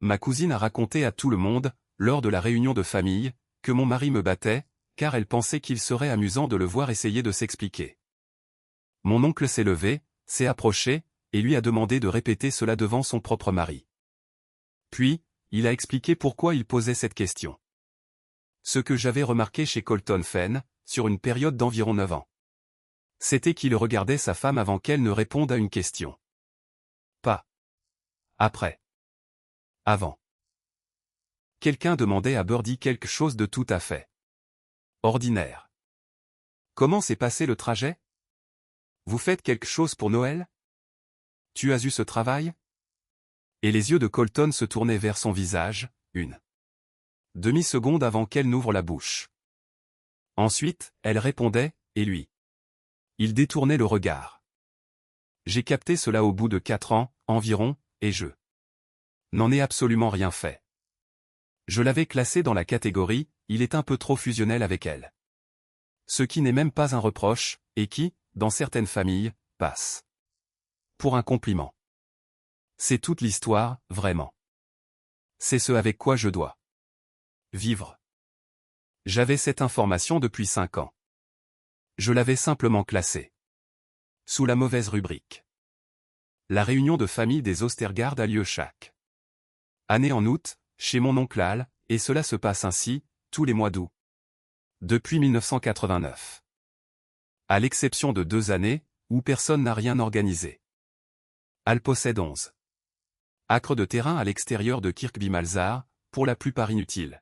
ma cousine a raconté à tout le monde, lors de la réunion de famille, que mon mari me battait, car elle pensait qu'il serait amusant de le voir essayer de s'expliquer. Mon oncle s'est levé, s'est approché, et lui a demandé de répéter cela devant son propre mari. Puis, il a expliqué pourquoi il posait cette question. Ce que j'avais remarqué chez Colton Fenn, sur une période d'environ 9 ans. C'était qu'il regardait sa femme avant qu'elle ne réponde à une question. Pas après. Avant. Quelqu'un demandait à Birdie quelque chose de tout à fait ordinaire. Comment s'est passé le trajet? Vous faites quelque chose pour Noël? Tu as eu ce travail? Et les yeux de Colton se tournaient vers son visage, une demi-seconde avant qu'elle n'ouvre la bouche. Ensuite, elle répondait, et lui. Il détournait le regard. J'ai capté cela au bout de 4 ans, environ, et je n'en ai absolument rien fait. Je l'avais classé dans la catégorie « il est un peu trop fusionnel avec elle ». Ce qui n'est même pas un reproche, et qui, dans certaines familles, passe pour un compliment. C'est toute l'histoire, vraiment. C'est ce avec quoi je dois vivre. J'avais cette information depuis 5 ans. Je l'avais simplement classée sous la mauvaise rubrique. La réunion de famille des Ostergaard a lieu chaque année en août, chez mon oncle Al, et cela se passe ainsi, tous les mois d'août. Depuis 1989. À l'exception de 2 années, où personne n'a rien organisé. Al possède 11 acres de terrain à l'extérieur de Kirkby Malzar, pour la plupart inutiles.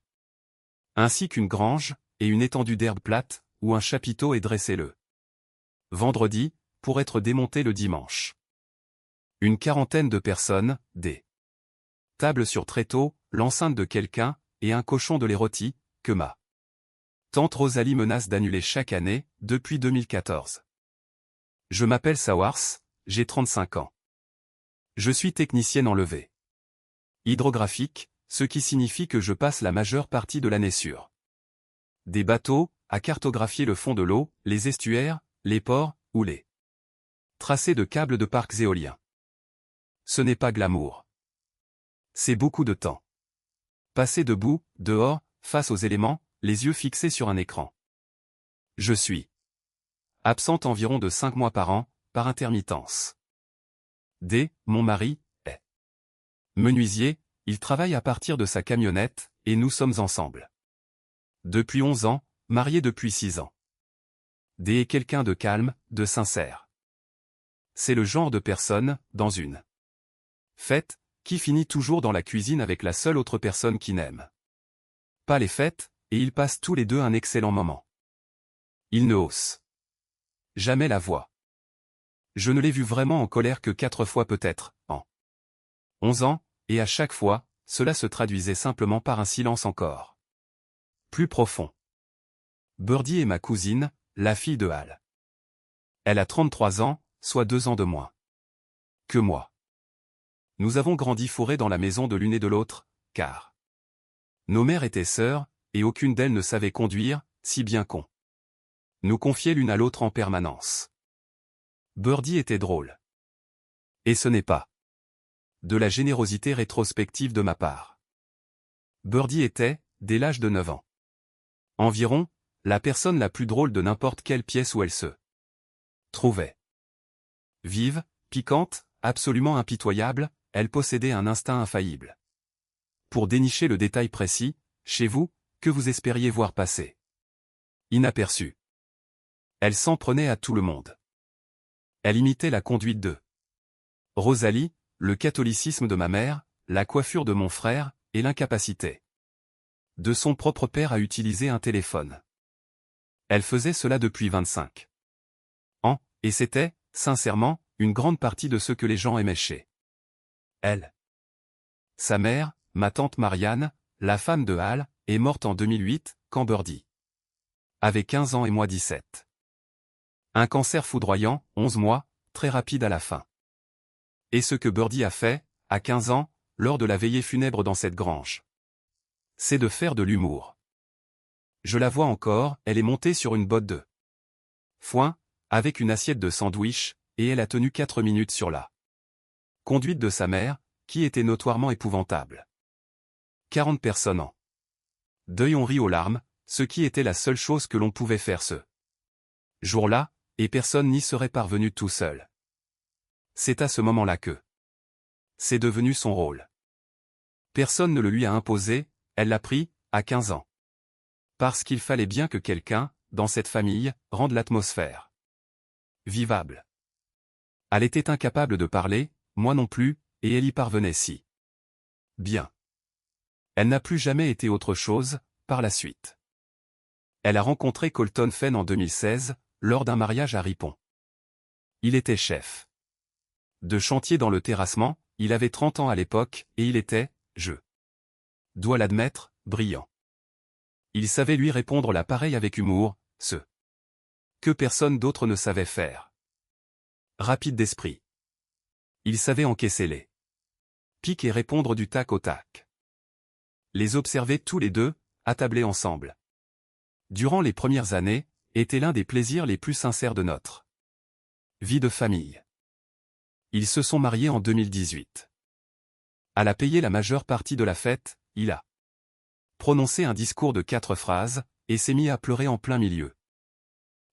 Ainsi qu'une grange, et une étendue d'herbe plate, où un chapiteau est dressé le vendredi, pour être démonté le dimanche. Une quarantaine de personnes, des tables sur tréteau, l'enceinte de quelqu'un, et un cochon de lait rôti, que ma tante Rosalie menace d'annuler chaque année, depuis 2014. Je m'appelle Sawars, j'ai 35 ans. Je suis technicienne en levée hydrographique, ce qui signifie que je passe la majeure partie de l'année sur des bateaux, à cartographier le fond de l'eau, les estuaires, les ports, ou les tracés de câbles de parcs éoliens. Ce n'est pas glamour. C'est beaucoup de temps. Passer debout, dehors, face aux éléments, les yeux fixés sur un écran. Je suis absente environ de 5 mois par an, par intermittence. Mon mari, est menuisier, il travaille à partir de sa camionnette, et nous sommes ensemble. Depuis 11 ans, marié depuis 6 ans. Est quelqu'un de calme, de sincère. C'est le genre de personne, dans une fête, qui finit toujours dans la cuisine avec la seule autre personne qui n'aime pas les fêtes, et ils passent tous les deux un excellent moment. Il ne hausse jamais la voix. Je ne l'ai vu vraiment en colère que 4 fois peut-être, en 11 ans, et à chaque fois, cela se traduisait simplement par un silence encore plus profond. Birdie est ma cousine, la fille de Al. Elle a 33 ans, soit 2 ans de moins que moi. Nous avons grandi fourrés dans la maison de l'une et de l'autre, car nos mères étaient sœurs, et aucune d'elles ne savait conduire, si bien qu'on nous confiait l'une à l'autre en permanence. Birdie était drôle. Et ce n'est pas de la générosité rétrospective de ma part. Birdie était, dès l'âge de 9 ans environ, la personne la plus drôle de n'importe quelle pièce où elle se trouvait. Vive, piquante, absolument impitoyable, elle possédait un instinct infaillible pour dénicher le détail précis, chez vous, que vous espériez voir passer inaperçu. Elle s'en prenait à tout le monde. Elle imitait la conduite de Rosalie, le catholicisme de ma mère, la coiffure de mon frère, et l'incapacité de son propre père à utiliser un téléphone. Elle faisait cela depuis 25 ans, et c'était, sincèrement, une grande partie de ce que les gens aimaient chez elle. Sa mère, ma tante Marianne, la femme de Al, est morte en 2008, quand Birdie avait 15 ans et moi 17. Un cancer foudroyant, 11 mois, très rapide à la fin. Et ce que Birdie a fait, à 15 ans, lors de la veillée funèbre dans cette grange, c'est de faire de l'humour. Je la vois encore, elle est montée sur une botte de foin, avec une assiette de sandwich, et elle a tenu 4 minutes sur la conduite de sa mère, qui était notoirement épouvantable. 40 personnes en deuil ont ri aux larmes, ce qui était la seule chose que l'on pouvait faire ce jour-là, et personne n'y serait parvenu tout seul. C'est à ce moment-là que c'est devenu son rôle. Personne ne le lui a imposé, elle l'a pris, à 15 ans. Parce qu'il fallait bien que quelqu'un, dans cette famille, rende l'atmosphère vivable. Elle était incapable de parler, moi non plus, et elle y parvenait si bien. Elle n'a plus jamais été autre chose, par la suite. Elle a rencontré Colton Fenn en 2016, lors d'un mariage à Ripon. Il était chef de chantier dans le terrassement, il avait 30 ans à l'époque, et il était, je dois l'admettre, brillant. Il savait lui répondre l'appareil avec humour, ce que personne d'autre ne savait faire. Rapide d'esprit. Il savait encaisser les piques et répondre du tac au tac. Les observer tous les deux, attablés ensemble. Durant les premières années, était l'un des plaisirs les plus sincères de notre vie de famille. Ils se sont mariés en 2018. Elle a payé la majeure partie de la fête, il a prononcé un discours de 4 phrases, et s'est mis à pleurer en plein milieu.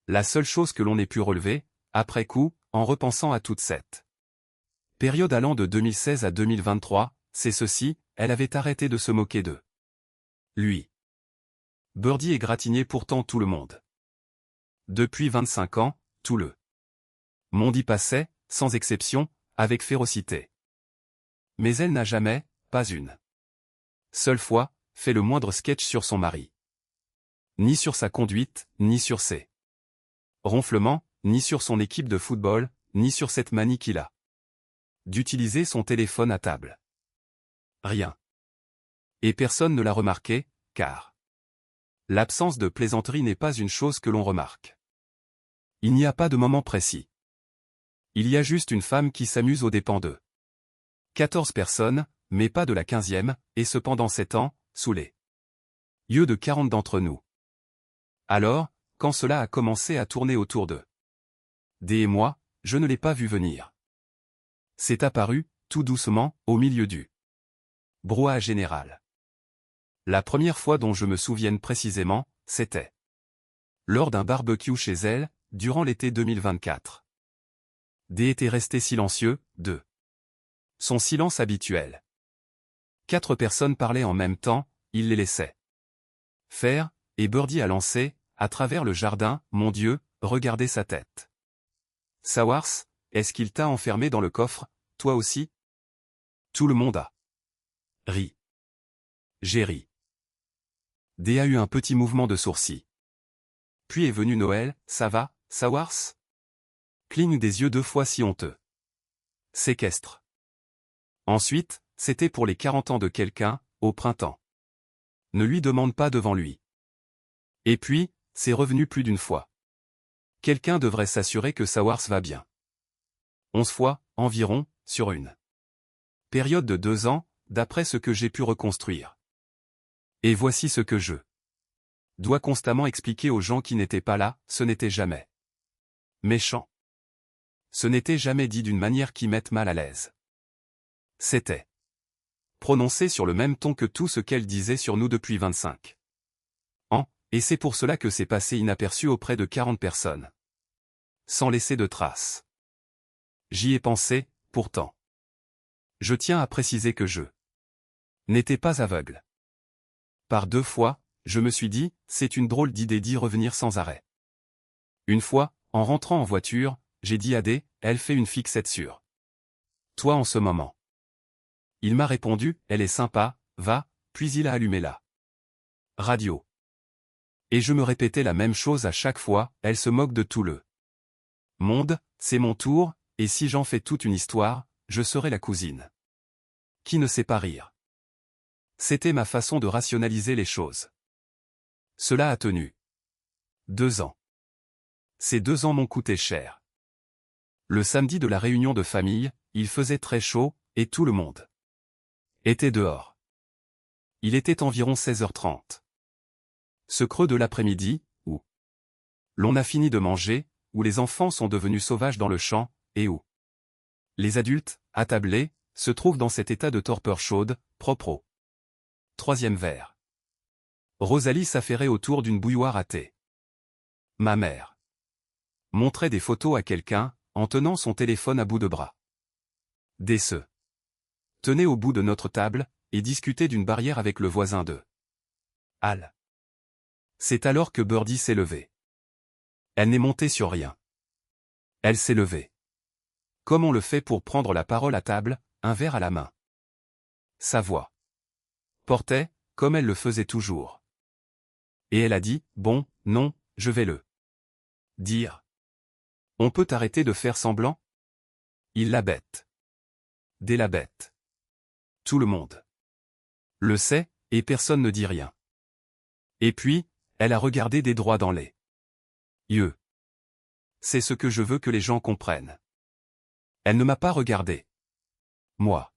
La seule chose que l'on ait pu relever, après coup, en repensant à toute cette période allant de 2016 à 2023, c'est ceci, elle avait arrêté de se moquer de lui. Birdie égratignait pourtant tout le monde. Depuis 25 ans, tout le monde y passait, sans exception, avec férocité. Mais elle n'a jamais, pas une seule fois, fait le moindre sketch sur son mari. Ni sur sa conduite, ni sur ses ronflements, ni sur son équipe de football, ni sur cette manie qu'il a d'utiliser son téléphone à table. Rien. Et personne ne l'a remarqué, car l'absence de plaisanterie n'est pas une chose que l'on remarque. Il n'y a pas de moment précis. Il y a juste une femme qui s'amuse aux dépens d'eux. 14 personnes, mais pas de la 15e, et cependant 7 ans, sous les yeux de 40 d'entre nous. Alors, quand cela a commencé à tourner autour d'eux, Dé et moi, je ne l'ai pas vu venir. C'est apparu, tout doucement, au milieu du brouhaha général. La première fois dont je me souvienne précisément, c'était lors d'un barbecue chez elle, durant l'été 2024. Dé était resté silencieux, de son silence habituel. 4 personnes parlaient en même temps, il les laissait faire, et Birdie a lancé, à travers le jardin, mon Dieu, regardez sa tête. Sawars, est-ce qu'il t'a enfermé dans le coffre, toi aussi? Tout le monde a ri. J'ai ri. Dé a eu un petit mouvement de sourcil. Puis est venu Noël, ça va, Sawars? Cligne des yeux 2 fois si honteux. Séquestre. Ensuite, c'était pour les 40 ans de quelqu'un, au printemps. Ne lui demande pas devant lui. Et puis, c'est revenu plus d'une fois. Quelqu'un devrait s'assurer que Sawars va bien. 11 fois, environ, sur une période de 2 ans, d'après ce que j'ai pu reconstruire. Et voici ce que je dois constamment expliquer aux gens qui n'étaient pas là, ce n'était jamais méchant. Ce n'était jamais dit d'une manière qui mette mal à l'aise. C'était prononcé sur le même ton que tout ce qu'elle disait sur nous depuis 25 ans, et c'est pour cela que c'est passé inaperçu auprès de 40 personnes. Sans laisser de traces. J'y ai pensé, pourtant. Je tiens à préciser que je n'étais pas aveugle. Par 2 fois, je me suis dit, c'est une drôle d'idée d'y revenir sans arrêt. Une fois, en rentrant en voiture, j'ai dit à Dé, elle fait une fixette sur toi en ce moment. Il m'a répondu, elle est sympa, va, puis il a allumé la radio. Et je me répétais la même chose à chaque fois, elle se moque de tout le monde, c'est mon tour, et si j'en fais toute une histoire, je serai la cousine qui ne sait pas rire. C'était ma façon de rationaliser les choses. Cela a tenu 2 ans. Ces 2 ans m'ont coûté cher. Le samedi de la réunion de famille, il faisait très chaud, et tout le monde était dehors. Il était environ 16h30. Ce creux de l'après-midi, où l'on a fini de manger, où les enfants sont devenus sauvages dans le champ, et où les adultes, attablés, se trouvent dans cet état de torpeur chaude, propre au troisième verre. Rosalie s'affairait autour d'une bouilloire à thé. Ma mère montrait des photos à quelqu'un, en tenant son téléphone à bout de bras. Des sœurs tenaient au bout de notre table, et discutaient d'une barrière avec le voisin de Al. C'est alors que Birdie s'est levée. Elle n'est montée sur rien. Elle s'est levée. Comme on le fait pour prendre la parole à table, un verre à la main. Sa voix portait, comme elle le faisait toujours. Et elle a dit, bon, non, je vais le dire. On peut arrêter de faire semblant? Il la bête. Dès la bête. Tout le monde le sait, et personne ne dit rien. Et puis, elle a regardé des droits dans les yeux. C'est ce que je veux que les gens comprennent. Elle ne m'a pas regardé. Moi.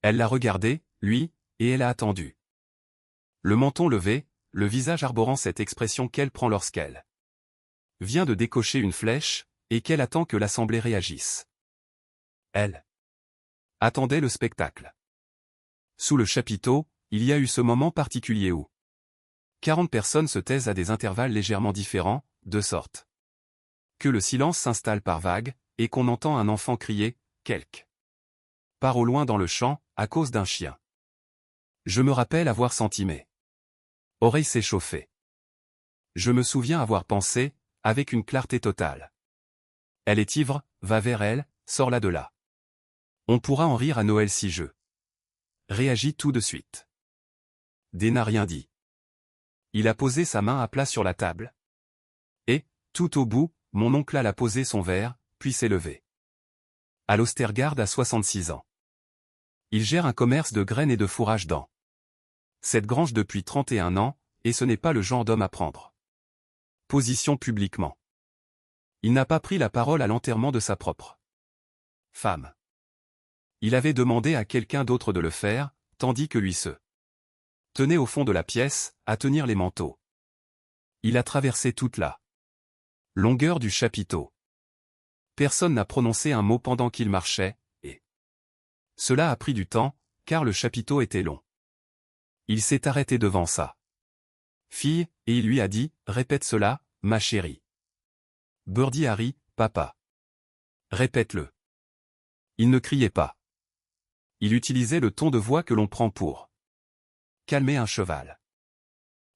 Elle l'a regardé, lui, et elle a attendu. Le menton levé, le visage arborant cette expression qu'elle prend lorsqu'elle vient de décocher une flèche, et qu'elle attend que l'assemblée réagisse. Elle attendait le spectacle. Sous le chapiteau, il y a eu ce moment particulier où 40 personnes se taisent à des intervalles légèrement différents, de sorte que le silence s'installe par vagues, et qu'on entend un enfant crier « quelque part au loin dans le champ, à cause d'un chien ». Je me rappelle avoir senti mes oreilles s'échauffer. Je me souviens avoir pensé, avec une clarté totale. Elle est ivre, va vers elle, sors-la de là. On pourra en rire à Noël si je réagis tout de suite. D n'a rien dit. Il a posé sa main à plat sur la table. Et, tout au bout, mon oncle a posé son verre, puis s'est levé. À l'Ostergaard a 66 ans. Il gère un commerce de graines et de fourrage dans cette grange depuis 31 ans, et ce n'est pas le genre d'homme à prendre position publiquement. Il n'a pas pris la parole à l'enterrement de sa propre femme. Il avait demandé à quelqu'un d'autre de le faire, tandis que lui se tenait au fond de la pièce, à tenir les manteaux. Il a traversé toute la longueur du chapiteau. Personne n'a prononcé un mot pendant qu'il marchait, et cela a pris du temps, car le chapiteau était long. Il s'est arrêté devant sa fille, et il lui a dit, répète cela, ma chérie. Birdie a ri, papa. Répète-le. Il ne criait pas. Il utilisait le ton de voix que l'on prend pour calmer un cheval.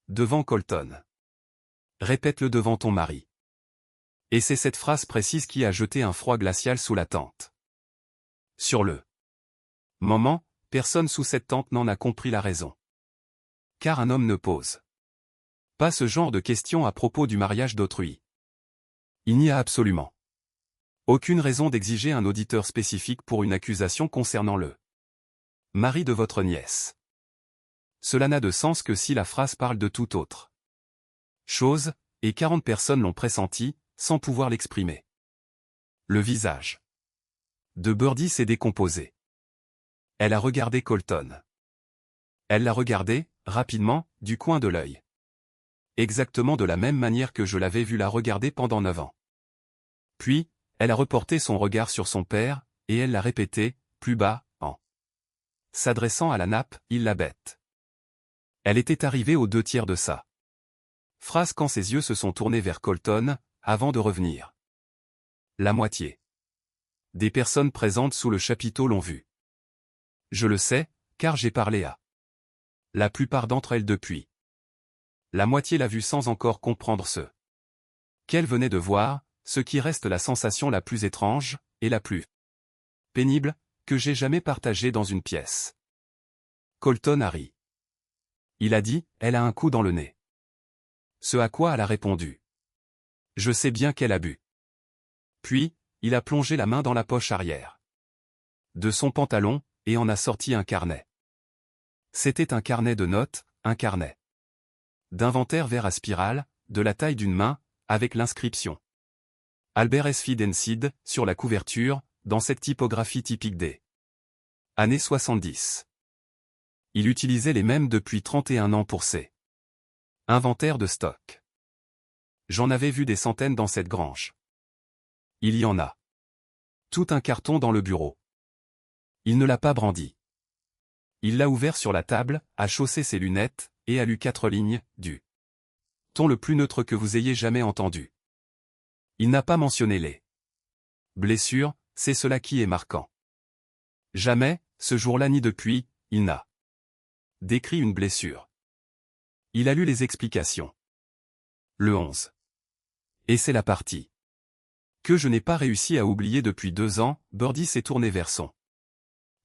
Devant Colton. Répète-le devant ton mari. Et c'est cette phrase précise qui a jeté un froid glacial sous la tente. Sur le moment, personne sous cette tente n'en a compris la raison. Car un homme ne pose pas ce genre de questions à propos du mariage d'autrui. Il n'y a absolument aucune raison d'exiger un auditeur spécifique pour une accusation concernant le mari de votre nièce. Cela n'a de sens que si la phrase parle de toute autre chose, et 40 personnes l'ont pressenti, sans pouvoir l'exprimer. Le visage de Birdie s'est décomposé. Elle a regardé Colton. Elle l'a regardé, rapidement, du coin de l'œil. Exactement de la même manière que je l'avais vu la regarder pendant 9 ans. Puis, elle a reporté son regard sur son père, et elle l'a répété, plus bas, en s'adressant à la nappe, il la bête. Elle était arrivée aux 2/3 de sa phrase quand ses yeux se sont tournés vers Colton, avant de revenir. La moitié des personnes présentes sous le chapiteau l'ont vu. Je le sais, car j'ai parlé à la plupart d'entre elles depuis. La moitié l'a vu sans encore comprendre ce qu'elle venait de voir, ce qui reste la sensation la plus étrange, et la plus pénible, que j'ai jamais partagée dans une pièce. Colton a ri. Il a dit, elle a un coup dans le nez. Ce à quoi elle a répondu. Je sais bien qu'elle a bu. Puis, il a plongé la main dans la poche arrière de son pantalon, et en a sorti un carnet. C'était un carnet de notes, un carnet d'inventaire vert à spirale, de la taille d'une main, avec l'inscription Albert S. Fidenseed sur la couverture, dans cette typographie typique des années 70. Il utilisait les mêmes depuis 31 ans pour ses inventaires de stock. J'en avais vu des centaines dans cette grange. Il y en a tout un carton dans le bureau. Il ne l'a pas brandi. Il l'a ouvert sur la table, a chaussé ses lunettes, et a lu 4 lignes, du ton le plus neutre que vous ayez jamais entendu. Il n'a pas mentionné les blessures, c'est cela qui est marquant. Jamais, ce jour-là ni depuis, il n'a décrit une blessure. Il a lu les explications. Le 11. Et c'est la partie que je n'ai pas réussi à oublier depuis 2 ans. Birdie s'est tourné vers son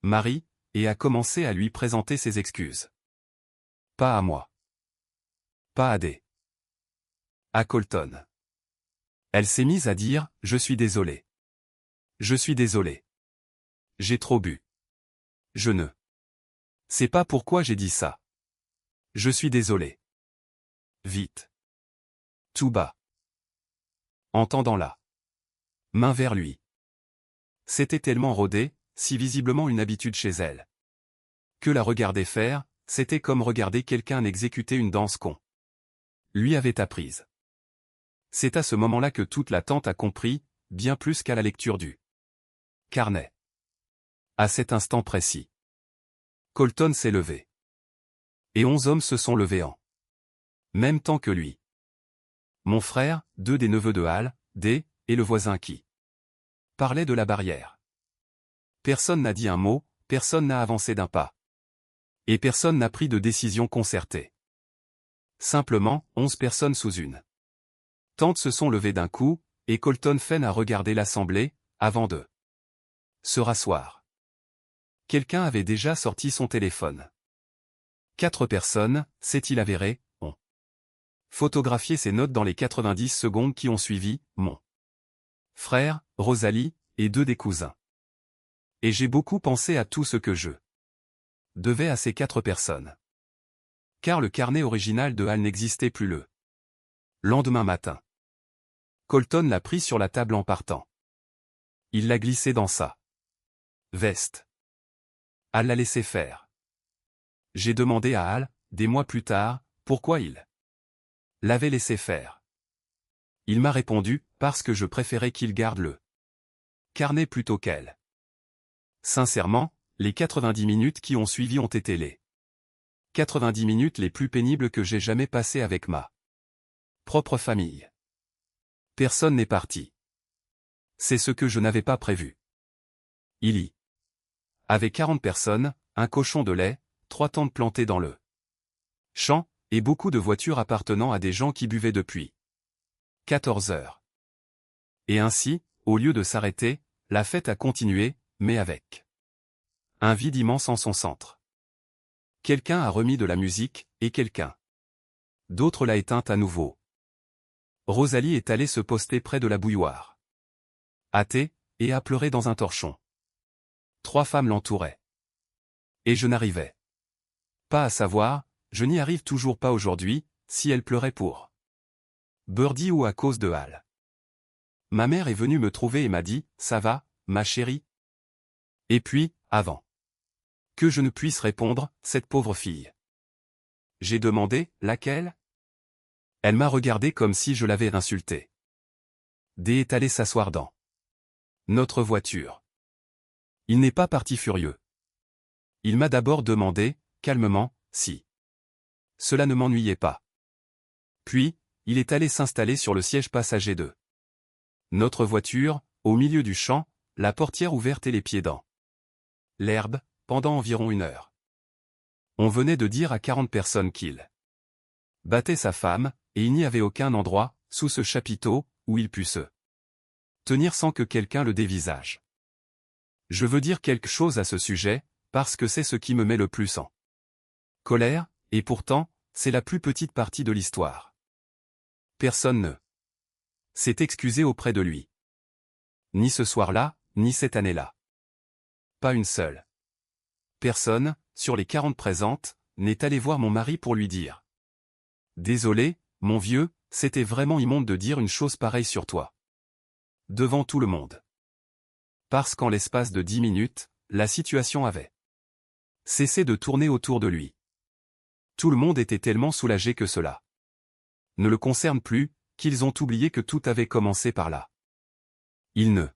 mari, et a commencé à lui présenter ses excuses. Pas à moi. Pas à Colton. Elle s'est mise à dire, je suis désolée. Je suis désolée. J'ai trop bu. Je ne sais pas pourquoi j'ai dit ça. Je suis désolée. Vite. Tout bas. En tendant la main vers lui. C'était tellement rodé, si visiblement une habitude chez elle. Que la regarder faire, c'était comme regarder quelqu'un exécuter une danse qu'on lui avait apprise. C'est à ce moment-là que toute la tante a compris, bien plus qu'à la lecture du carnet. À cet instant précis, Colton s'est levé. Et 11 hommes se sont levés en même temps que lui. Mon frère, 2 des neveux de Hal, D, et le voisin qui parlait de la barrière. Personne n'a dit un mot, personne n'a avancé d'un pas. Et personne n'a pris de décision concertée. Simplement, 11 personnes sous une tente se sont levées d'un coup, et Colton Fenn a regardé l'assemblée, avant de se rasseoir. Quelqu'un avait déjà sorti son téléphone. 4 personnes, s'est-il avéré, ont photographié ces notes dans les 90 secondes qui ont suivi, mon frère, Rosalie, et 2 des cousins. Et j'ai beaucoup pensé à tout ce que je devais à ces 4 personnes. Car le carnet original de Hal n'existait plus le lendemain matin. Colton l'a pris sur la table en partant. Il l'a glissé dans sa veste. Hal l'a laissé faire. J'ai demandé à Hal, des mois plus tard, pourquoi il l'avait laissé faire. Il m'a répondu, parce que je préférais qu'il garde le carnet plutôt qu'elle. Sincèrement, les 90 minutes qui ont suivi ont été les 90 minutes les plus pénibles que j'ai jamais passées avec ma propre famille. Personne n'est parti. C'est ce que je n'avais pas prévu. Il y avait 40 personnes, un cochon de lait, 3 tentes plantées dans le champ, et beaucoup de voitures appartenant à des gens qui buvaient depuis 14 heures. Et ainsi, au lieu de s'arrêter, la fête a continué, mais avec un vide immense en son centre. Quelqu'un a remis de la musique, et quelqu'un d'autre l'a éteinte à nouveau. Rosalie est allée se poster près de la bouilloire. Hâtée, et a pleuré dans un torchon. 3 femmes l'entouraient. Et je n'arrivais pas à savoir, je n'y arrive toujours pas aujourd'hui, si elle pleurait pour Birdie ou à cause de Hal. Ma mère est venue me trouver et m'a dit, ça va, ma chérie? Et puis, avant que je ne puisse répondre, cette pauvre fille. J'ai demandé, laquelle? Elle m'a regardé comme si je l'avais insultée. D est allé s'asseoir dans notre voiture. Il n'est pas parti furieux. Il m'a d'abord demandé, calmement, si cela ne m'ennuyait pas. Puis, il est allé s'installer sur le siège passager de notre voiture, au milieu du champ, la portière ouverte et les pieds dans l'herbe, pendant environ 1 heure. On venait de dire à 40 personnes qu'il battait sa femme, et il n'y avait aucun endroit, sous ce chapiteau, où il pût se tenir sans que quelqu'un le dévisage. Je veux dire quelque chose à ce sujet, parce que c'est ce qui me met le plus en colère, et pourtant, c'est la plus petite partie de l'histoire. Personne ne s'est excusé auprès de lui. Ni ce soir-là, ni cette année-là. Pas une seule personne, sur les 40 présentes, n'est allée voir mon mari pour lui dire. Désolé, mon vieux, c'était vraiment immonde de dire une chose pareille sur toi. Devant tout le monde. Parce qu'en l'espace de 10 minutes, la situation avait cessé de tourner autour de lui. Tout le monde était tellement soulagé que cela ne le concerne plus, qu'ils ont oublié que tout avait commencé par là. Il ne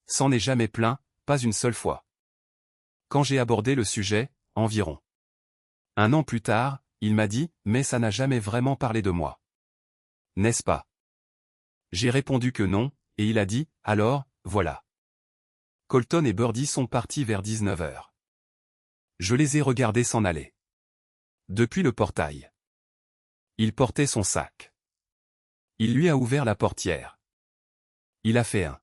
s'en est jamais plaint, pas une seule fois. Quand j'ai abordé le sujet, environ. 1 an plus tard, il m'a dit, mais ça n'a jamais vraiment parlé de moi. N'est-ce pas? J'ai répondu que non, et il a dit, alors, voilà. Colton et Birdie sont partis vers 19 h. Je les ai regardés s'en aller. Depuis le portail. Il portait son sac. Il lui a ouvert la portière. Il a fait un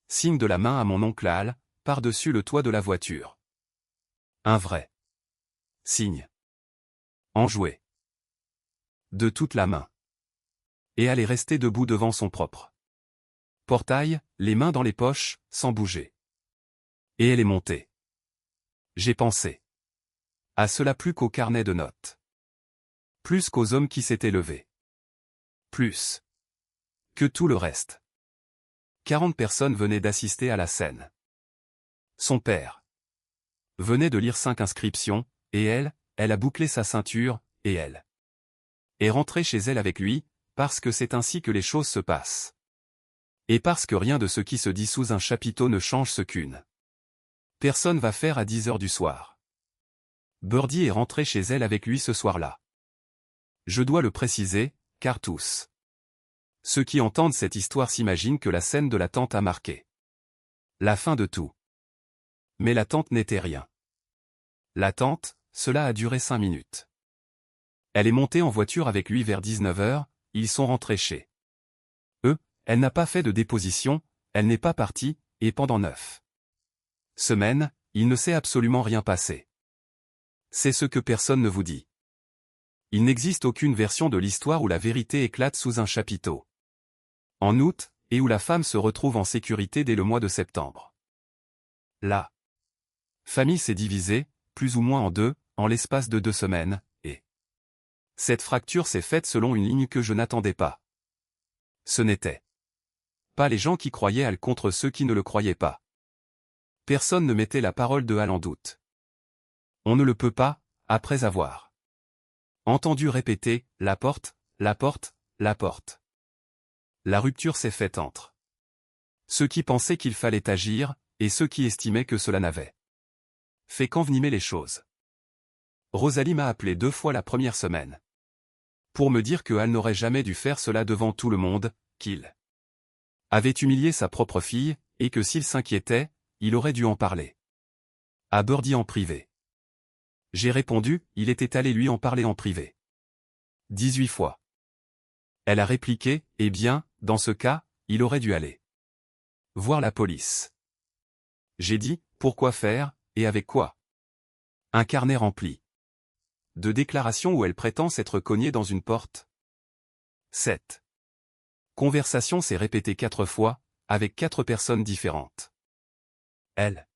signe de la main à mon oncle Al, par-dessus le toit de la voiture. Un vrai signe. Enjoué. De toute la main. Et Al est resté debout devant son propre portail, les mains dans les poches, sans bouger. Et elle est montée. J'ai pensé à cela plus qu'au carnet de notes. Plus qu'aux hommes qui s'étaient levés. Plus que tout le reste. 40 personnes venaient d'assister à la scène. Son père venait de lire 5 inscriptions, et elle a bouclé sa ceinture, et elle est rentrée chez elle avec lui, parce que c'est ainsi que les choses se passent. Et parce que rien de ce qui se dit sous un chapiteau ne change ce qu'une personne va faire à 10 h du soir. Birdie est rentrée chez elle avec lui ce soir-là. Je dois le préciser, car tous ceux qui entendent cette histoire s'imaginent que la scène de la tente a marqué la fin de tout. Mais la tente n'était rien. La tente, cela a duré 5 minutes. Elle est montée en voiture avec lui vers 19 h, ils sont rentrés chez eux, elle n'a pas fait de déposition, elle n'est pas partie, et pendant 9 semaines, il ne s'est absolument rien passé. C'est ce que personne ne vous dit. Il n'existe aucune version de l'histoire où la vérité éclate sous un chapiteau. En août, et où la femme se retrouve en sécurité dès le mois de septembre. La famille s'est divisée, plus ou moins en deux, en l'espace de 2 semaines, et cette fracture s'est faite selon une ligne que je n'attendais pas. Ce n'était pas les gens qui croyaient Al contre ceux qui ne le croyaient pas. Personne ne mettait la parole de Al en doute. On ne le peut pas, après avoir entendu répéter « la porte, la porte, la porte ». La rupture s'est faite entre ceux qui pensaient qu'il fallait agir, et ceux qui estimaient que cela n'avait fait qu'envenimer les choses. Rosalie m'a appelé 2 fois la première semaine. Pour me dire que Al n'aurait jamais dû faire cela devant tout le monde, qu'il avait humilié sa propre fille, et que s'il s'inquiétait, il aurait dû en parler à Birdie en privé. J'ai répondu, il était allé lui en parler en privé. 18 fois. Elle a répliqué, eh bien, dans ce cas, il aurait dû aller voir la police. J'ai dit, pourquoi faire, et avec quoi? Un carnet rempli de déclarations où elle prétend s'être cognée dans une porte. Cette conversation s'est répétée 4 fois, avec 4 personnes différentes. Elle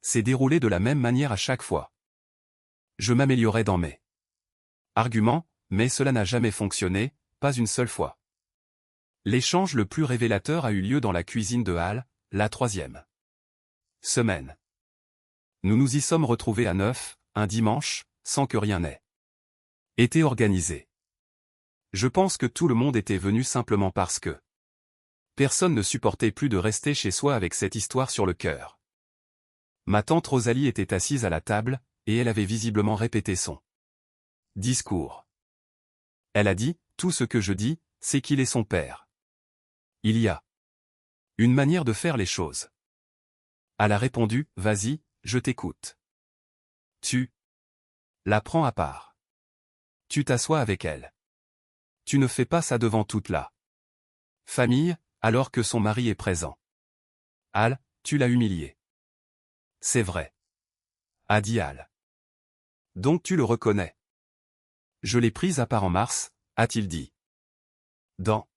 s'est déroulée de la même manière à chaque fois. Je m'améliorais dans mes arguments, mais cela n'a jamais fonctionné, pas une seule fois. L'échange le plus révélateur a eu lieu dans la cuisine de Al, la 3e semaine. Nous nous y sommes retrouvés à 9, un dimanche, sans que rien n'ait été organisé. Je pense que tout le monde était venu simplement parce que personne ne supportait plus de rester chez soi avec cette histoire sur le cœur. Ma tante Rosalie était assise à la table, et elle avait visiblement répété son discours. Elle a dit, tout ce que je dis, c'est qu'il est son père. Il y a une manière de faire les choses. Elle a répondu, vas-y, je t'écoute. Tu la prends à part. Tu t'assois avec elle. Tu ne fais pas ça devant toute la famille, alors que son mari est présent. Al, tu l'as humilié. C'est vrai. A dit Al. Donc tu le reconnais. Je l'ai prise à part en mars, a-t-il dit. Dans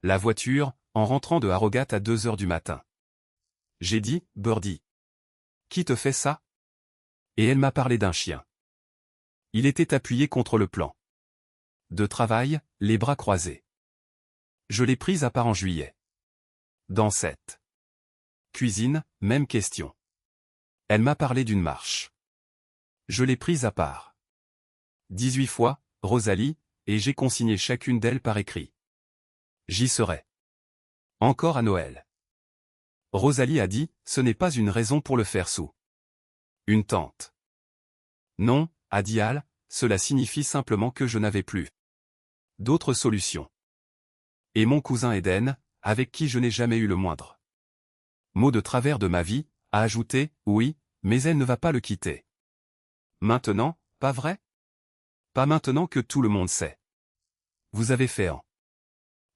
la voiture, en rentrant de Harrogate à 2 h du matin. J'ai dit, Birdie. Qui te fait ça? Et elle m'a parlé d'un chien. Il était appuyé contre le plan de travail, les bras croisés. Je l'ai prise à part en juillet. Dans cette cuisine, même question. Elle m'a parlé d'une marche. Je l'ai prise à part 18 fois, Rosalie, et j'ai consigné chacune d'elles par écrit. J'y serai. Encore à Noël. Rosalie a dit, ce n'est pas une raison pour le faire sous une tente. Non, a dit Al, cela signifie simplement que je n'avais plus d'autres solutions. Et mon cousin Eden, avec qui je n'ai jamais eu le moindre mot de travers de ma vie, a ajouté, oui, mais elle ne va pas le quitter. Maintenant, pas vrai? Pas maintenant que tout le monde sait. Vous avez fait en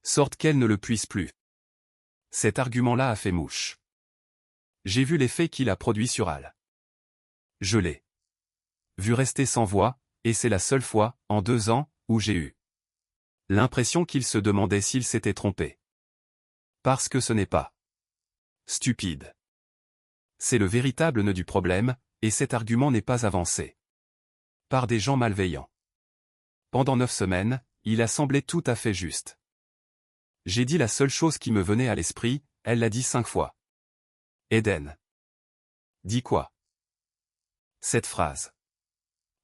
sorte qu'elle ne le puisse plus. Cet argument-là a fait mouche. J'ai vu l'effet qu'il a produit sur Al. Je l'ai vu rester sans voix, et c'est la seule fois, en 2 ans, où j'ai eu l'impression qu'il se demandait s'il s'était trompé. Parce que ce n'est pas stupide. C'est le véritable nœud du problème, et cet argument n'est pas avancé par des gens malveillants. Pendant 9 semaines, il a semblé tout à fait juste. J'ai dit la seule chose qui me venait à l'esprit, elle l'a dit 5 fois. Eden. Dis quoi? Cette phrase.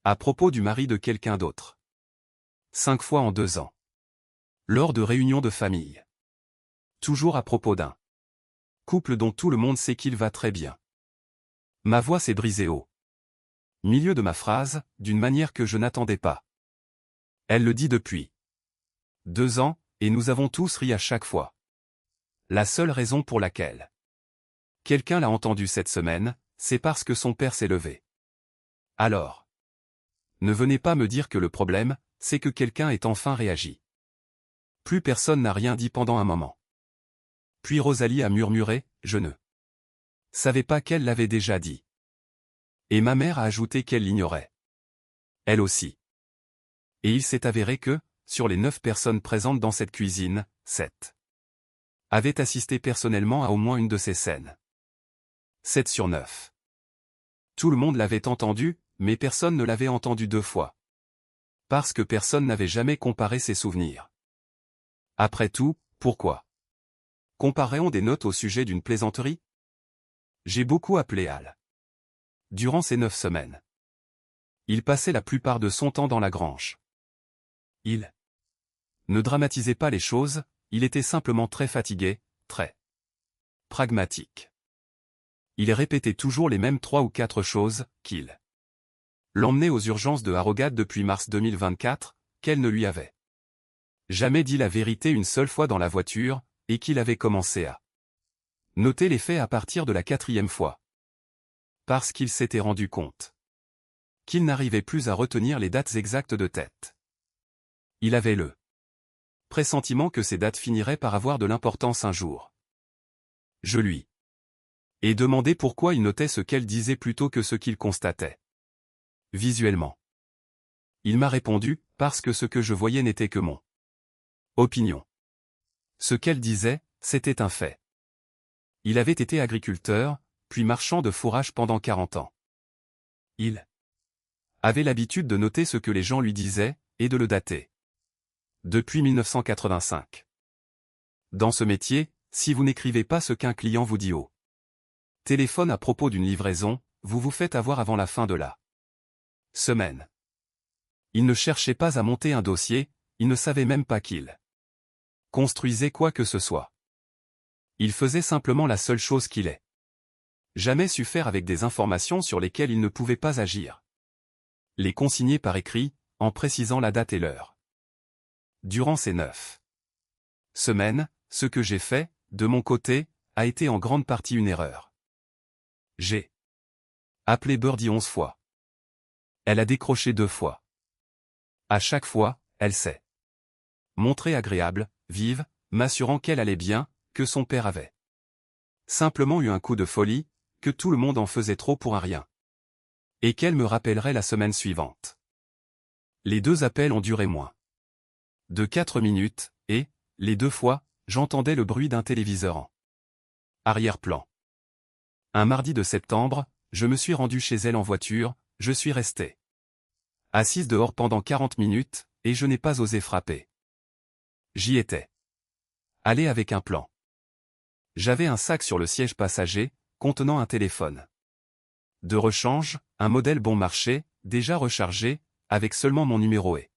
À propos du mari de quelqu'un d'autre. 5 fois en 2 ans. Lors de réunions de famille. Toujours à propos d'un couple dont tout le monde sait qu'il va très bien. Ma voix s'est brisée au milieu de ma phrase, d'une manière que je n'attendais pas. Elle le dit depuis 2 ans, et nous avons tous ri à chaque fois. La seule raison pour laquelle quelqu'un l'a entendu cette semaine, c'est parce que son père s'est levé. Alors, ne venez pas me dire que le problème, c'est que quelqu'un ait enfin réagi. Plus personne n'a rien dit pendant un moment. Puis Rosalie a murmuré, je ne savais pas qu'elle l'avait déjà dit. Et ma mère a ajouté qu'elle l'ignorait. Elle aussi. Et il s'est avéré que, sur les 9 personnes présentes dans cette cuisine, 7 avaient assisté personnellement à au moins une de ces scènes. 7 sur 9. Tout le monde l'avait entendu, mais personne ne l'avait entendu 2 fois. Parce que personne n'avait jamais comparé ses souvenirs. Après tout, pourquoi comparerait-on des notes au sujet d'une plaisanterie? J'ai beaucoup appelé Al. Durant ces 9 semaines. Il passait la plupart de son temps dans la grange. Il ne dramatisait pas les choses, il était simplement très fatigué, très pragmatique. Il répétait toujours les mêmes 3 ou 4 choses, qu'il l'emmenait aux urgences de Harrogate depuis mars 2024, qu'elle ne lui avait jamais dit la vérité une seule fois dans la voiture, et qu'il avait commencé à noter les faits à partir de la 4e fois. Parce qu'il s'était rendu compte qu'il n'arrivait plus à retenir les dates exactes de tête. Il avait le pressentiment que ces dates finiraient par avoir de l'importance un jour. Je lui ai demandé pourquoi il notait ce qu'elle disait plutôt que ce qu'il constatait visuellement. Il m'a répondu, parce que ce que je voyais n'était que mon opinion. Ce qu'elle disait, c'était un fait. Il avait été agriculteur, puis marchand de fourrage pendant 40 ans. Il avait l'habitude de noter ce que les gens lui disaient, et de le dater. Depuis 1985. Dans ce métier, si vous n'écrivez pas ce qu'un client vous dit au téléphone à propos d'une livraison, vous vous faites avoir avant la fin de la semaine. Il ne cherchait pas à monter un dossier, il ne savait même pas qu'il construisait quoi que ce soit. Il faisait simplement la seule chose qu'il ait jamais su faire avec des informations sur lesquelles il ne pouvait pas agir. Les consigner par écrit, en précisant la date et l'heure. Durant ces 9 semaines, ce que j'ai fait, de mon côté, a été en grande partie une erreur. J'ai appelé Birdie 11 fois. Elle a décroché 2 fois. À chaque fois, elle s'est montrée agréable, vive, m'assurant qu'elle allait bien, que son père avait simplement eu un coup de folie, que tout le monde en faisait trop pour un rien. Et qu'elle me rappellerait la semaine suivante. Les 2 appels ont duré moins de 4 minutes, et, les 2 fois, j'entendais le bruit d'un téléviseur en arrière-plan. Un mardi de septembre, je me suis rendu chez elle en voiture, je suis resté assise dehors pendant 40 minutes, et je n'ai pas osé frapper. J'y étais allé avec un plan. J'avais un sac sur le siège passager, contenant un téléphone de rechange, un modèle bon marché, déjà rechargé, avec seulement mon numéro et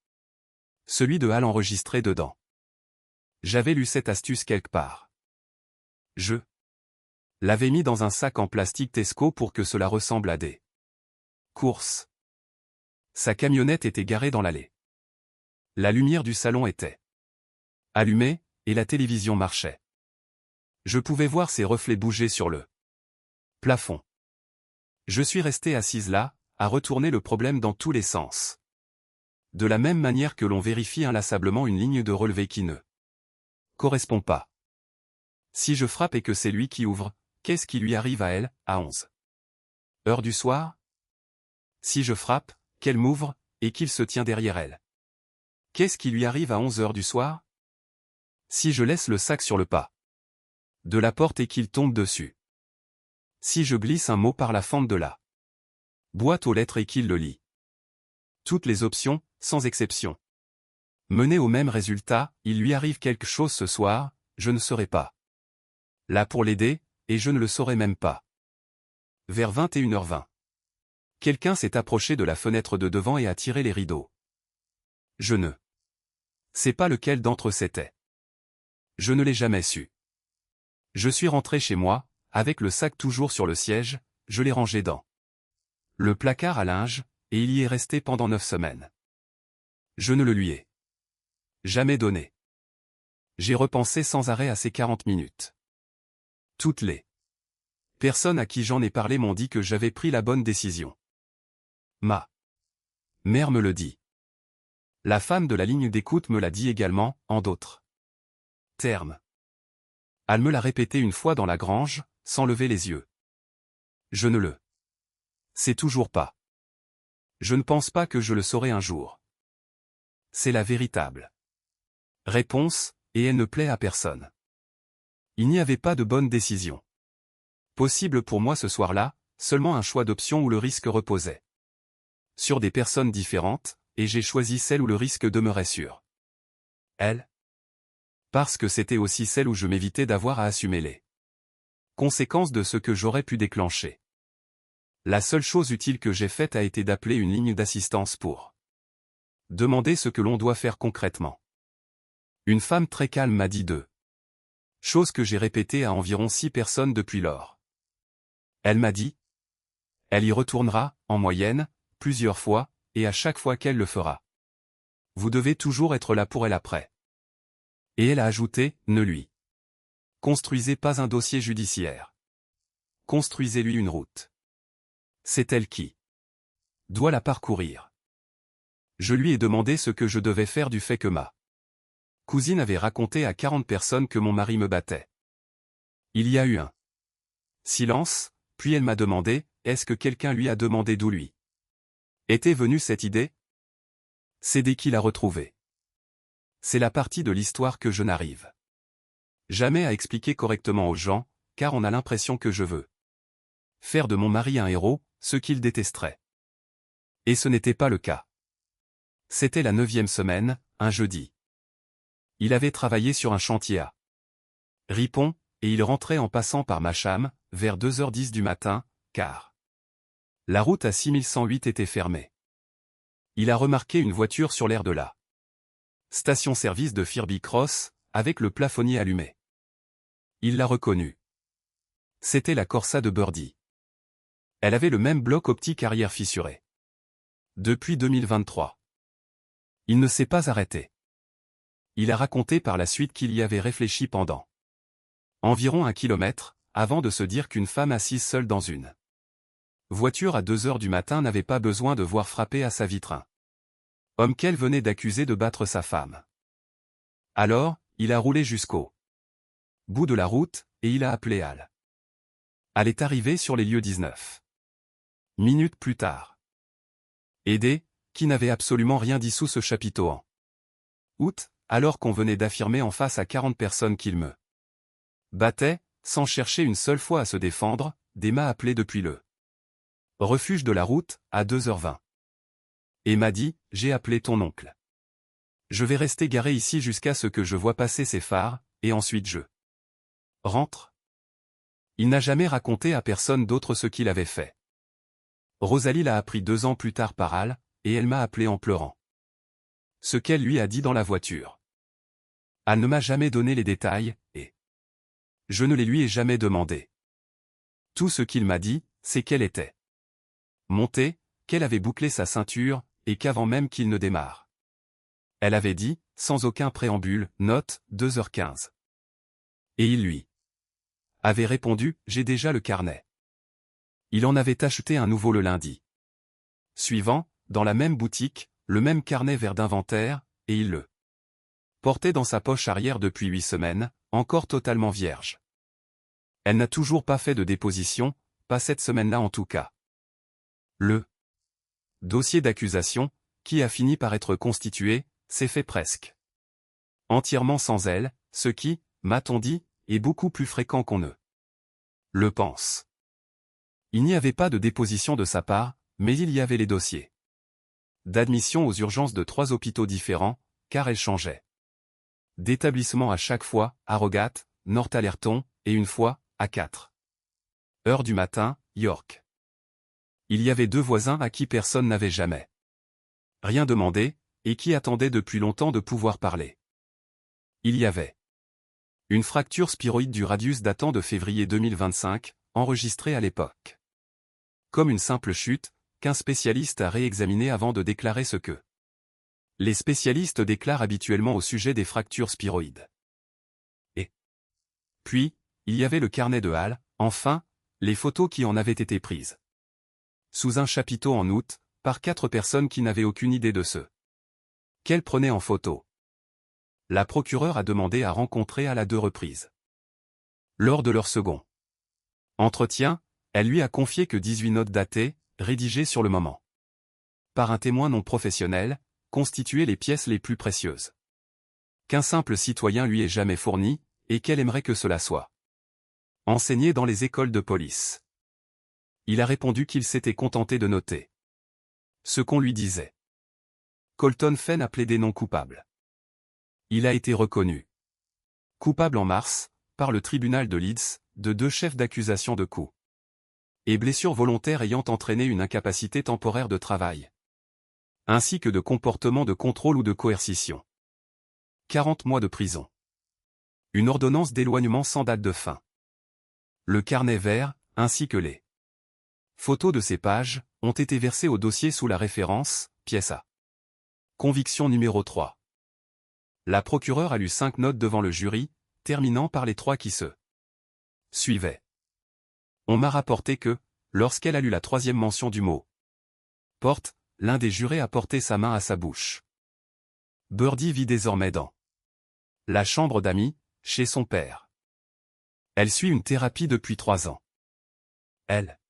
celui de Hal enregistré dedans. J'avais lu cette astuce quelque part. Je l'avais mis dans un sac en plastique Tesco pour que cela ressemble à des courses. Sa camionnette était garée dans l'allée. La lumière du salon était allumée, et la télévision marchait. Je pouvais voir ses reflets bouger sur le plafond. Je suis resté assise là, à retourner le problème dans tous les sens. De la même manière que l'on vérifie inlassablement une ligne de relevé qui ne correspond pas. Si je frappe et que c'est lui qui ouvre, qu'est-ce qui lui arrive à elle, à 11h du soir? Si je frappe, qu'elle m'ouvre, et qu'il se tient derrière elle. Qu'est-ce qui lui arrive à 11h du soir? Si je laisse le sac sur le pas de la porte et qu'il tombe dessus. Si je glisse un mot par la fente de la boîte aux lettres et qu'il le lit. Toutes les options, sans exception, menées au même résultat, il lui arrive quelque chose ce soir, je ne serai pas là pour l'aider, et je ne le saurai même pas. Vers 21h20. Quelqu'un s'est approché de la fenêtre de devant et a tiré les rideaux. Je ne sais pas lequel d'entre eux c'était. Je ne l'ai jamais su. Je suis rentré chez moi, avec le sac toujours sur le siège, je l'ai rangé dans le placard à linge, et il y est resté pendant 9 semaines. Je ne le lui ai jamais donné. J'ai repensé sans arrêt à ces 40 minutes. Toutes les personnes à qui j'en ai parlé m'ont dit que j'avais pris la bonne décision. Ma mère me le dit. La femme de la ligne d'écoute me l'a dit également, en d'autres termes. Elle me l'a répété une fois dans la grange, sans lever les yeux. Je ne le sais toujours pas. Je ne pense pas que je le saurai un jour. C'est la véritable réponse, et elle ne plaît à personne. Il n'y avait pas de bonne décision possible pour moi ce soir-là, seulement un choix d'options où le risque reposait sur des personnes différentes, et j'ai choisi celle où le risque demeurait sur elle. Parce que c'était aussi celle où je m'évitais d'avoir à assumer les conséquences de ce que j'aurais pu déclencher. La seule chose utile que j'ai faite a été d'appeler une ligne d'assistance pour demander ce que l'on doit faire concrètement. Une femme très calme m'a dit deux choses que j'ai répétées à environ 6 personnes depuis lors. Elle m'a dit, elle y retournera, en moyenne, plusieurs fois, et à chaque fois qu'elle le fera. Vous devez toujours être là pour elle après. Et elle a ajouté, ne lui construisez pas un dossier judiciaire. Construisez-lui une route. C'est elle qui doit la parcourir. Je lui ai demandé ce que je devais faire du fait que ma cousine avait raconté à 40 personnes que mon mari me battait. Il y a eu un silence, puis elle m'a demandé, est-ce que quelqu'un lui a demandé d'où lui était venue cette idée? C'est dès qu'il a retrouvé. C'est la partie de l'histoire que je n'arrive jamais à expliquer correctement aux gens, car on a l'impression que je veux faire de mon mari un héros, ce qu'il détesterait. Et ce n'était pas le cas. C'était la 9e semaine, un jeudi. Il avait travaillé sur un chantier à Ripon, et il rentrait en passant par Macham, vers 2h10 du matin, car la route à 6108 était fermée. Il a remarqué une voiture sur l'aire de la station-service de Firby Cross, avec le plafonnier allumé. Il l'a reconnue. C'était la Corsa de Birdie. Elle avait le même bloc optique arrière fissuré. Depuis 2023. Il ne s'est pas arrêté. Il a raconté par la suite qu'il y avait réfléchi pendant environ 1 kilomètre, avant de se dire qu'une femme assise seule dans une voiture à 2h du matin n'avait pas besoin de voir frapper à sa vitre un homme qu'elle venait d'accuser de battre sa femme. Alors, il a roulé jusqu'au bout de la route, et il a appelé Al. Al est arrivé sur les lieux 19 minutes plus tard. Aidé, qui n'avait absolument rien dit sous ce chapiteau en août, alors qu'on venait d'affirmer en face à 40 personnes qu'il me battait, sans chercher une seule fois à se défendre, des m'a appelé depuis le refuge de la route, à 2h20. Et m'a dit, j'ai appelé ton oncle. Je vais rester garé ici jusqu'à ce que je vois passer ses phares, et ensuite je rentre. Il n'a jamais raconté à personne d'autre ce qu'il avait fait. Rosalie l'a appris 2 ans plus tard par Al, et elle m'a appelé en pleurant. Ce qu'elle lui a dit dans la voiture. Al ne m'a jamais donné les détails, et je ne les lui ai jamais demandé. Tout ce qu'il m'a dit, c'est qu'elle était montée, qu'elle avait bouclé sa ceinture, et qu'avant même qu'il ne démarre. Elle avait dit, sans aucun préambule, note, 2h15. Et il lui avait répondu, j'ai déjà le carnet. Il en avait acheté un nouveau le lundi suivant, dans la même boutique, le même carnet vert d'inventaire, et il le portait dans sa poche arrière depuis 8 semaines, encore totalement vierge. Elle n'a toujours pas fait de déposition, pas cette semaine-là en tout cas. Le dossier d'accusation, qui a fini par être constitué, s'est fait presque entièrement sans elle, ce qui, m'a-t-on dit, est beaucoup plus fréquent qu'on ne le pense. Il n'y avait pas de déposition de sa part, mais il y avait les dossiers d'admission aux urgences de 3 hôpitaux différents, car elle changeait d'établissement à chaque fois, à Rogat, Northallerton, et une fois, à 4h du matin, York. Il y avait 2 voisins à qui personne n'avait jamais rien demandé, et qui attendaient depuis longtemps de pouvoir parler. Il y avait une fracture sphyroïde du radius datant de février 2025, enregistrée à l'époque comme une simple chute, qu'un spécialiste a réexaminé avant de déclarer ce que les spécialistes déclarent habituellement au sujet des fractures sphyroïdes. Et puis, il y avait le carnet de Hall, enfin, les photos qui en avaient été prises sous un chapiteau en août, par 4 personnes qui n'avaient aucune idée de ce qu'elles prenaient en photo. La procureure a demandé à rencontrer Hall à 2 reprises. Lors de leur second entretien, elle lui a confié que 18 notes datées, rédigées sur le moment par un témoin non professionnel, constituaient les pièces les plus précieuses qu'un simple citoyen lui ait jamais fournies, et qu'elle aimerait que cela soit enseigné dans les écoles de police. Il a répondu qu'il s'était contenté de noter ce qu'on lui disait. Colton Fenn a plaidé non coupable. Il a été reconnu coupable en mars, par le tribunal de Leeds, de 2 chefs d'accusation de coups et blessures volontaires ayant entraîné une incapacité temporaire de travail, ainsi que de comportements de contrôle ou de coercition. 40 mois de prison. Une ordonnance d'éloignement sans date de fin. Le carnet vert, ainsi que les photos de ces pages, ont été versées au dossier sous la référence, pièce A. Conviction numéro 3. La procureure a lu 5 notes devant le jury, terminant par les 3 qui se suivaient. On m'a rapporté que, lorsqu'elle a lu la 3e mention du mot « porte », l'un des jurés a porté sa main à sa bouche. Birdie vit désormais dans la chambre d'amis, chez son père. Elle suit une thérapie depuis 3 ans. Elle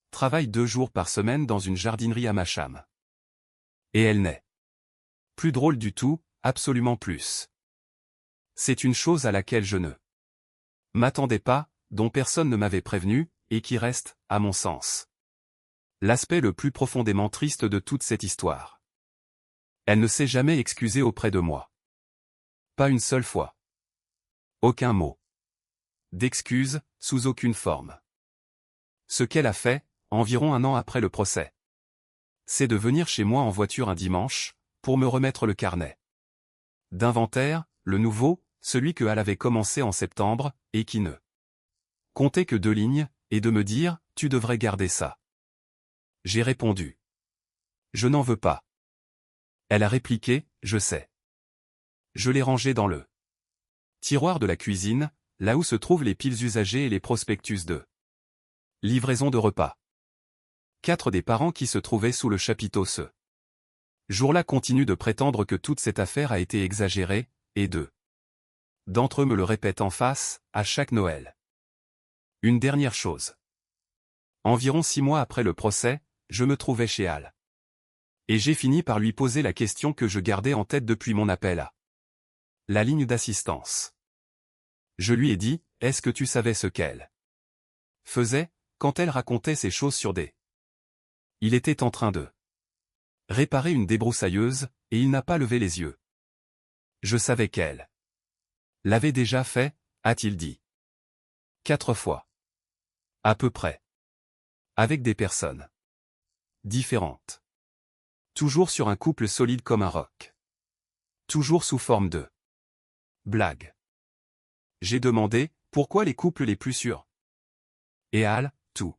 travaille 2 jours par semaine dans une jardinerie à Masham. Et elle n'est plus drôle du tout, absolument plus. C'est une chose à laquelle je ne m'attendais pas, dont personne ne m'avait prévenu, et qui reste, à mon sens, l'aspect le plus profondément triste de toute cette histoire. Elle ne s'est jamais excusée auprès de moi. Pas une seule fois. Aucun mot d'excuse, sous aucune forme. Ce qu'elle a fait, environ 1 an après le procès, c'est de venir chez moi en voiture un dimanche, pour me remettre le carnet d'inventaire, le nouveau, celui que Hall avait commencé en septembre, et qui ne comptait que 2 lignes, et de me dire, tu devrais garder ça. J'ai répondu. Je n'en veux pas. Elle a répliqué, je sais. Je l'ai rangé dans le tiroir de la cuisine, là où se trouvent les piles usagées et les prospectus de livraison de repas. 4 des parents qui se trouvaient sous le chapiteau ce jour-là continuent de prétendre que toute cette affaire a été exagérée, et 2 d'entre eux me le répètent en face, à chaque Noël. Une dernière chose. Environ 6 mois après le procès, je me trouvais chez Hall. Et j'ai fini par lui poser la question que je gardais en tête depuis mon appel à la ligne d'assistance. Je lui ai dit, est-ce que tu savais ce qu'elle faisait, quand elle racontait ces choses sur des... Il était en train de réparer une débroussailleuse, et il n'a pas levé les yeux. Je savais qu'elle l'avait déjà fait, a-t-il dit. 4 fois. À peu près. Avec des personnes différentes. Toujours sur un couple solide comme un roc. Toujours sous forme de blague. J'ai demandé, pourquoi les couples les plus sûrs? Et Hall, tout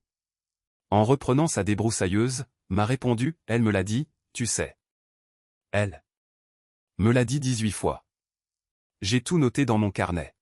en reprenant sa débroussailleuse, m'a répondu, elle me l'a dit, tu sais. Elle me l'a dit 18 fois. J'ai tout noté dans mon carnet.